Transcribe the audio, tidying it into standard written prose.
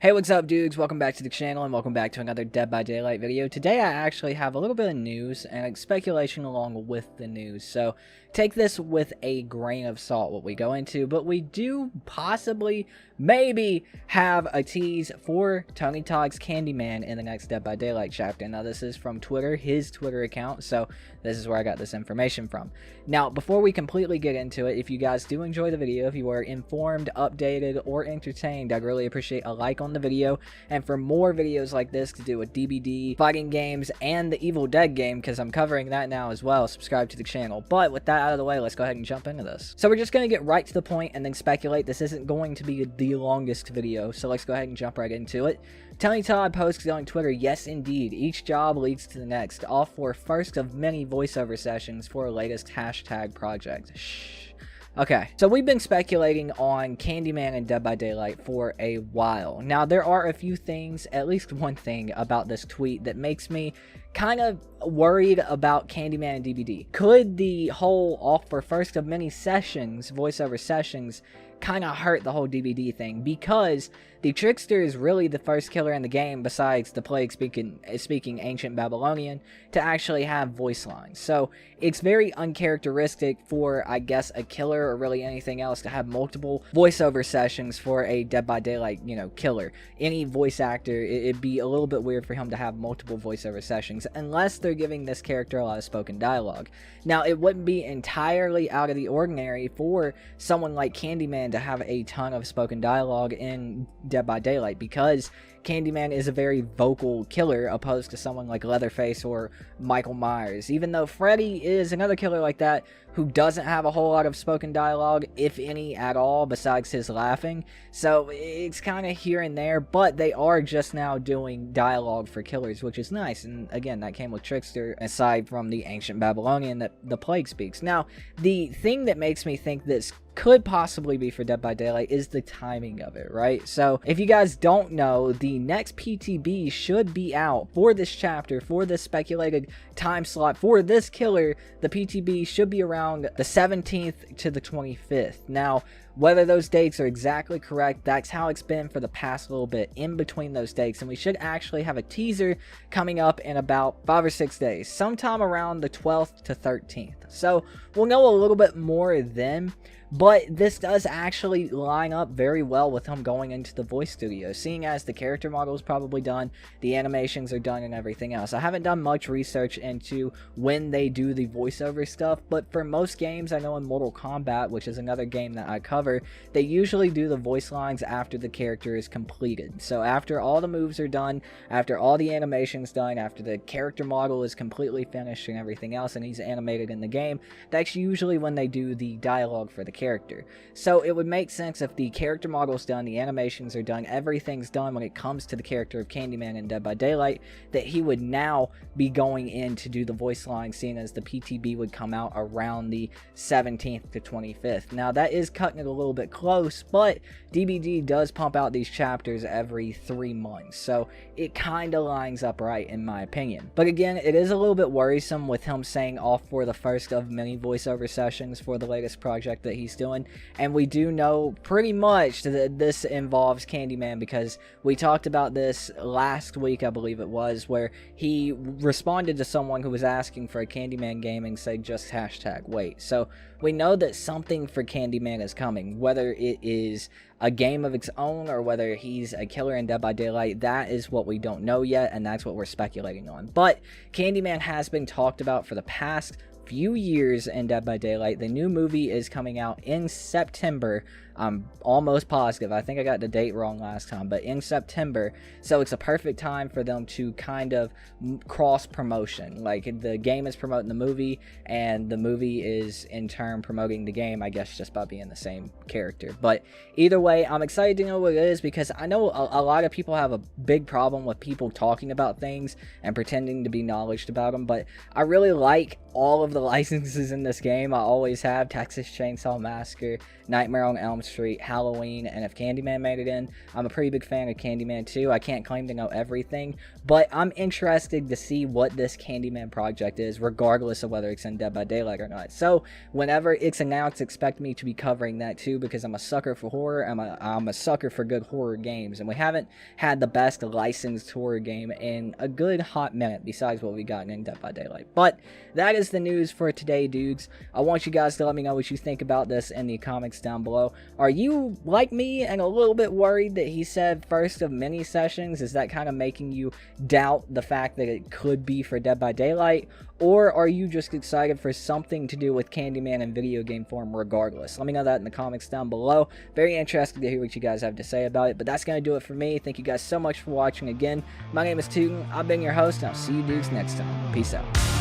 Hey, what's up, dudes? Welcome back to the channel and welcome back to another Dead by Daylight video. Today I actually have a little bit of news and speculation along with the news, so take this with a grain of salt what we go into, but we do possibly, maybe, have a tease for Tony Todd's Candyman in the next Dead by Daylight chapter. Now this is from Twitter, his Twitter account, so this is where I got this information from. Now, before we completely get into it, if you guys do enjoy the video, if you are informed, updated, or entertained, I'd really appreciate a like on the video. And for more videos like this to do with DBD, fighting games, and the Evil Dead game, because I'm covering that now as well, subscribe to the channel. But with that out of the way, let's go ahead and jump into this. So we're just going to get right to the point and then speculate. This isn't going to be the longest video, so let's go ahead and jump right into it. Tony Todd posted on Twitter, "Yes, indeed, each job leads to the next, all for first of many voiceover sessions for a latest hashtag project." Shh. Okay, so we've been speculating on Candyman and Dead by Daylight for a while. Now, there are a few things, at least one thing about this tweet that makes me kind of worried about Candyman and DBD. Could the whole off for first of many sessions, voiceover sessions, kind of hurt the whole DBD thing? Because the Trickster is really the first killer in the game, besides the Plague speaking ancient Babylonian, to actually have voice lines. So it's very uncharacteristic for, I guess, a killer or really anything else to have multiple voiceover sessions for a Dead by Daylight, killer. Any voice actor, it'd be a little bit weird for him to have multiple voiceover sessions, unless they're giving this character a lot of spoken dialogue. Now, it wouldn't be entirely out of the ordinary for someone like Candyman to have a ton of spoken dialogue in Dead by Daylight, because Candyman is a very vocal killer opposed to someone like Leatherface or Michael Myers, even though Freddy is another killer like that who doesn't have a whole lot of spoken dialogue, if any at all, besides his laughing. So it's kind of here and there, but they are just now doing dialogue for killers, which is nice. And again, that came with Trickster, aside from the ancient Babylonian that the Plague speaks. Now, the thing that makes me think this could possibly be for Dead by Daylight is the timing of it, right? So if you guys don't know, the next PTB should be out for this chapter, for this speculated time slot for this killer. The PTB should be around the 17th to the 25th. Now, whether those dates are exactly correct, that's how it's been for the past little bit in between those dates, and we should actually have a teaser coming up in about 5 or 6 days, sometime around the 12th to 13th. So we'll know a little bit more then. But this does actually line up very well with him going into the voice studio, seeing as the character model is probably done, the animations are done, and everything else. I haven't done much research into when they do the voiceover stuff, but for most games, I know in Mortal Kombat, which is another game that I cover, they usually do the voice lines after the character is completed. So after all the moves are done, after all the animations done, after the character model is completely finished and everything else, and he's animated in the game, that's usually when they do the dialogue for the character. So it would make sense if the character model's done, the animations are done, everything's done when it comes to the character of Candyman in Dead by Daylight, that he would now be going in to do the voice line, seeing as the PTB would come out around the 17th to 25th. Now, that is cutting it a little bit close, but DBD does pump out these chapters every 3 months, so it kind of lines up right in my opinion. But again, it is a little bit worrisome with him saying off for the first of many voiceover sessions for the latest project that he's doing, and we do know pretty much that this involves Candyman, because we talked about this last week, I believe it was, where he responded to someone who was asking for a Candyman game and said just hashtag wait. So we know that something for Candyman is coming, whether it is a game of its own or whether he's a killer in Dead by Daylight. That is what we don't know yet, and that's what we're speculating on. But Candyman has been talked about for the past few years in Dead by Daylight. The new movie is coming out in September. I'm almost positive. I think I got the date wrong last time, but in September. So it's a perfect time for them to kind of cross promotion. Like, the game is promoting the movie, and the movie is in turn promoting the game, I guess, just by being the same character. But either way, I'm excited to know what it is, because I know a lot of people have a big problem with people talking about things and pretending to be knowledgeable about them, but I really like all of the licenses in this game. I always have: Texas Chainsaw Massacre, Nightmare on Elm Street, Halloween, and if Candyman made it in. I'm a pretty big fan of Candyman too. I can't claim to know everything, but I'm interested to see what this Candyman project is, regardless of whether it's in Dead by Daylight or not. So whenever it's announced, expect me to be covering that too, because I'm a sucker for horror. I'm a sucker for good horror games, and we haven't had the best licensed horror game in a good hot minute besides what we got in Dead by Daylight. But that is the news for today, dudes. I want you guys to let me know what you think about this in the comments down below. Are you like me and a little bit worried that he said first of many sessions? Is that kind of making you doubt the fact that it could be for Dead by Daylight? Or are you just excited for something to do with Candyman in video game form regardless? Let me know that in the comments down below. Very interested to hear what you guys have to say about it. But that's going to do it for me. Thank you guys so much for watching again. My name is Todd. I've been your host, and I'll see you dudes next time. Peace out.